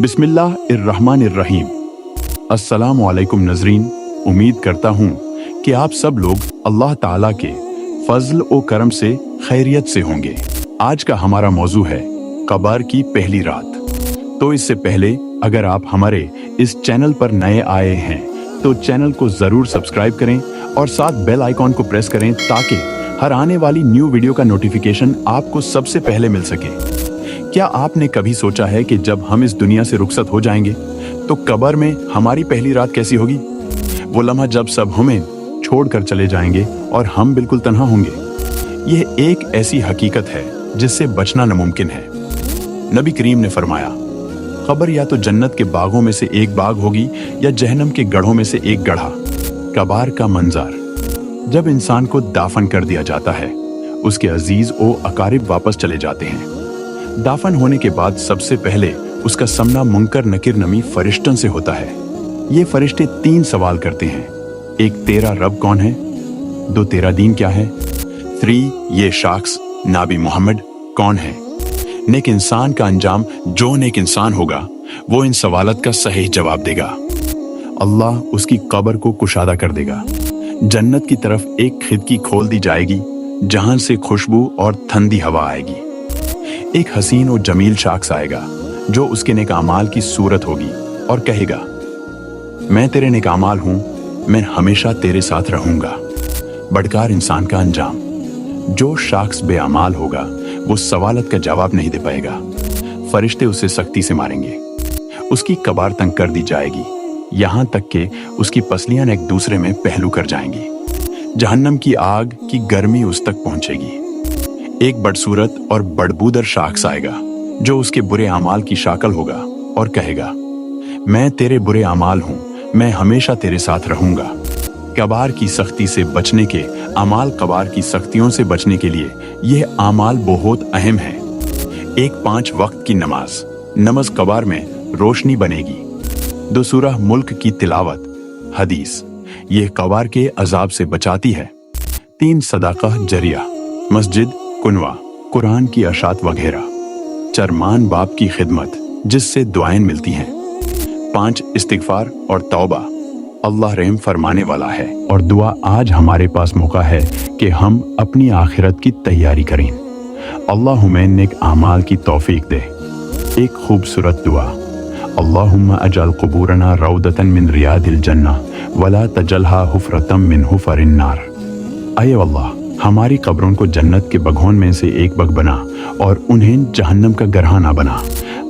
बिस्मिल्लाहिर्रहमानिर्रहीम। अस्सलामु अलैकुम नजरीन, उम्मीद करता हूँ कि आप सब लोग अल्लाह ताला के फजल व करम से खैरियत से होंगे। आज का हमारा मौजू है कब्र की पहली रात। तो इससे पहले अगर आप हमारे इस चैनल पर नए आए हैं तो चैनल को जरूर सब्सक्राइब करें और साथ बेल आइकॉन को प्रेस करें ताकि हर आने वाली न्यू वीडियो का नोटिफिकेशन आपको सबसे पहले मिल सके। क्या आपने कभी सोचा है कि जब हम इस दुनिया से रुखसत हो जाएंगे तो कब्र में हमारी पहली रात कैसी होगी? वो लम्हा जब सब हमें छोड़कर चले जाएंगे और हम बिल्कुल तन्हा होंगे। यह एक ऐसी हकीकत है जिससे बचना नामुमकिन है। नबी करीम ने फरमाया, कब्र या तो जन्नत के बागों में से एक बाग होगी या जहन्नम के गढ़ों में से एक गढ़ा। कब्र का मंजर, जब इंसान को दाफन कर दिया जाता है, उसके अजीज ओ अकारिब वापस चले जाते हैं। दाफन होने के बाद सबसे पहले उसका सामना मुनकर नकीर नमी फरिश्तों से होता है। ये फरिश्ते 3 सवाल करते हैं। 1, तेरा रब कौन है? 2, तेरा दीन क्या है? 3, ये शख्स नबी मोहम्मद कौन है? नेक इंसान का अंजाम, जो नेक इंसान होगा वो इन सवालत का सही जवाब देगा। अल्लाह उसकी कब्र को कुशादा कर देगा। जन्नत की तरफ एक खिड़की खोल दी जाएगी जहां से खुशबू और ठंडी हवा आएगी। एक हसीन और जमील शख्स आएगा जो उसके नेक अमाल की सूरत होगी और कहेगा, मैं तेरे नेक अमाल हूं, मैं हमेशा तेरे साथ रहूंगा। बड़कार इंसान का अंजाम, जो शख्स बेअमाल होगा वो सवालत का जवाब नहीं दे पाएगा। फरिश्ते उसे सख्ती से मारेंगे। उसकी कब्र तंग कर दी जाएगी, यहां तक कि उसकी पसलियां एक दूसरे में पहलू कर जाएंगी। जहन्नम की आग की गर्मी उस तक पहुंचेगी। एक बदसूरत और बदबूदर शख्स आएगा जो उसके बुरे अमाल की शक्ल होगा और कहेगा, मैं तेरे बुरे अमाल हूं, मैं हमेशा तेरे साथ रहूंगा। कब्र की सख्ती से बचने के अमाल, कब्र की सख्तियों से बचने के लिए यह अमाल बहुत अहम है। 5 वक्त की नमाज कब्र में रोशनी बनेगी। 2 सूरह मुल्क की तिलावत, हदीस, यह कब्र के अजाब से बचाती है। 3 सदाका जरिया, मस्जिद, कुनवा, कुरान की अशात वगैरह। 4 मान बाप की खिदमत जिससे दुआएं मिलती हैं। 5 इस्तिगफार और तौबा, अल्लाह रहम फरमाने वाला है। और दुआ, आज हमारे पास मौका है कि हम अपनी आखिरत की तैयारी करें। अल्लाह हमें नेक आमाल की तौफीक दे। एक खूबसूरत दुआ, अल्लाहुम्मा अजल क़ुबूरना रौदतन मिन रियादिल जन्ना वला तजलहा हुफरतम मिन हुफरिन नार। आए अल्लाह, हमारी कब्रों को जन्नत के बगोन में से एक बग बना और उन्हें जहन्नम का गरहा ना बना।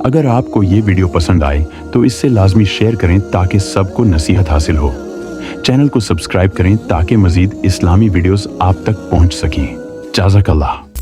अगर आपको ये वीडियो पसंद आए तो इससे लाजमी शेयर करें ताकि सबको नसीहत हासिल हो। चैनल को सब्सक्राइब करें ताकि मजीद इस्लामी वीडियोस आप तक पहुंच सकें। जाज़ाकल्लाह।